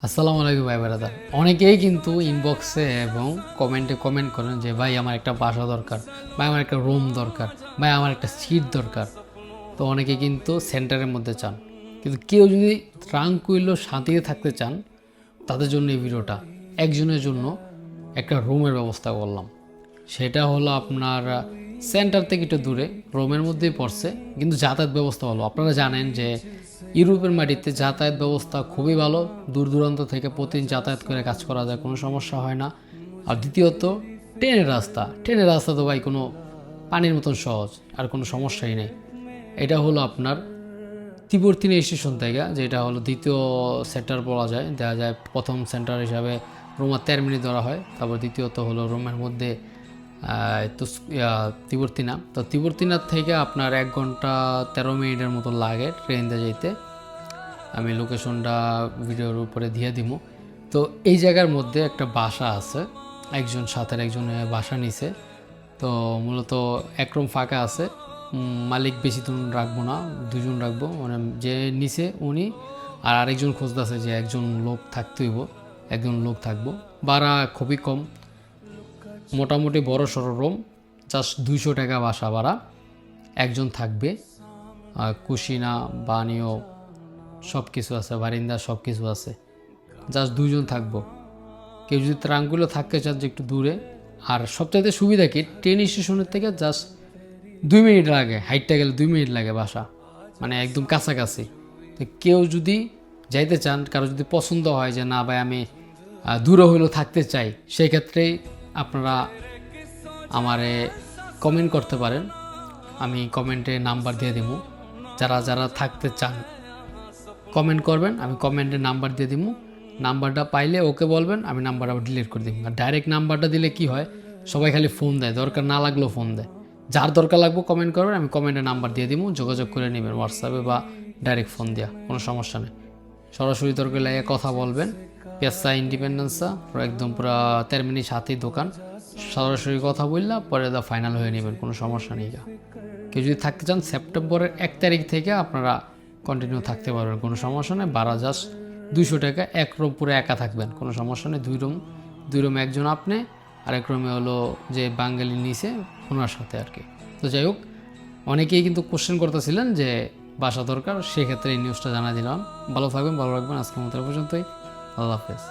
আসসালামু আলাইকুম ভাই ব্রাদার। অনেকেই কিন্তু ইনবক্সে এবং কমেন্টে কমেন্ট করেন যে ভাই আমার একটা বাসা দরকার, ভাই আমার একটা রুম দরকার, ভাই আমার একটা সিট দরকার। তো অনেকে কিন্তু সেন্টারের মধ্যে চান, কিন্তু কেউ যদি ট্রাঙ্কুইলো শান্তিতে থাকতে চান তাদের জন্য এই ভিডিওটা। একজনের জন্য একটা রুমের ব্যবস্থা করলাম, সেটা হলো আপনার সেন্টার থেকে একটু দূরে, রোমের মধ্যেই পড়ছে, কিন্তু যাতায়াত ব্যবস্থা ভালো। আপনারা জানেন যে ইউরোপের মাটিতে যাতায়াত ব্যবস্থা খুবই ভালো, দূর দূরান্ত থেকে প্রতিদিন যাতায়াত করে কাজ করা যায়, কোনো সমস্যা হয় না। আর দ্বিতীয়ত ট্রেনের রাস্তা তো ভাই কোনো পানির মতন সহজ, আর কোনো সমস্যাই নেই। এটা হলো আপনার তিবর্তিনী স্টেশন থেকে, যেটা হলো দ্বিতীয় সেন্টার বলা যায়, দেখা যায় প্রথম সেন্টার হিসাবে রোমার তেরমিনি ধরা হয়, তারপর দ্বিতীয়ত হলো রোমের মধ্যে তিবর্তিনা। তো তিবর্তিনার থেকে আপনার 1 ঘন্টা 13 মিনিটের মতো লাগে ট্রেন দিয়ে যেতে। আমি লোকেশনটা ভিডিওর উপরে দিয়ে দিব। তো এই জায়গার মধ্যে একটা বাসা আছে, একজন সাথের একজনে বাসা নিছে। তো মূলত এক রুম ফাঁকা আছে, মালিক বেশি জন রাখবো না, 2 জন রাখবো, মানে যে নিছে উনি আর আরেকজন খুঁজতেছে যে একজন লোক থাকতেইব, একজন লোক থাকবো। ভাড়া খুবই কম, মোটামুটি বড় সড়ো রুম, জাস্ট 200 টাকা বাসা ভাড়া, একজন থাকবে। কুশিনা বানিও সব কিছু আছে, বারিন্দা সব কিছু আছে, জাস্ট 2 জন থাকবো। কেউ যদি ট্রাঙ্কগুলো থাকতে চান যে একটু দূরে, আর সবচাইতে সুবিধা কি, ট্রেন স্টেশনের থেকে জাস্ট 2 মিনিট লাগে, হাইটটা গেলে 2 মিনিট লাগে বাসা, মানে একদম কাছাকাছি। তো কেউ যদি যাইতে চান, কারো যদি পছন্দ হয় যে না ভাই আমি দূরে হইলেও থাকতে চাই, সেই ক্ষেত্রেই আপনারা আমারে কমেন্ট করতে পারেন, আমি কমেন্টে নাম্বার দিয়ে দিব। যারা যারা থাকতে চান কমেন্ট করবেন, আমি কমেন্টে নাম্বার দিয়ে দিব। নাম্বারটা পাইলে ওকে বলবেন, আমি নাম্বারটা আবার ডিলিট করে দিব। আর ডাইরেক্ট নাম্বারটা দিলে কি হয়, সবাই খালি ফোন দেয়, দরকার না লাগলেও ফোন দেয়। যার দরকার লাগবে কমেন্ট করবেন, আমি কমেন্টে নাম্বার দিয়ে দিব, যোগাযোগ করে নেবেন হোয়াটসঅ্যাপে বা ডাইরেক্ট ফোন দেওয়া, কোনো সমস্যা নেই। সরাসরি দরকার লাগে কথা বলবেন। পেসা ইন্ডিপেন্ডেন্সা একদম পুরো তেরমিনি সাথেই দোকান, সরাসরি কথা বললা পরে ফাইনাল হয়ে নেবেন, কোনো সমস্যা নেই। কেউ যদি থাকতে চান সেপ্টেম্বরের 1 তারিখ থেকে আপনারা কন্টিনিউ থাকতে পারবেন, কোনো সমস্যা নেই। ভাড়া জাস্ট 200 টাকা, 1 রুম পুরো একা থাকবেন, কোনো সমস্যা নেই। 2 রুম একজন আপনি, আর 1 রুমে হলো যে বাঙালি নিচে ওনার সাথে আর কি। তো যাই হোক, অনেকেই কিন্তু কোশ্চেন করতেছিলেন যে বাসা দরকার, সেক্ষেত্রে এই নিউজটা জানা দিলাম। ভালো থাকবেন, ভালো রাখবেন। আজকের মতো পর্যন্তই, আল্লাহ হাফেজ।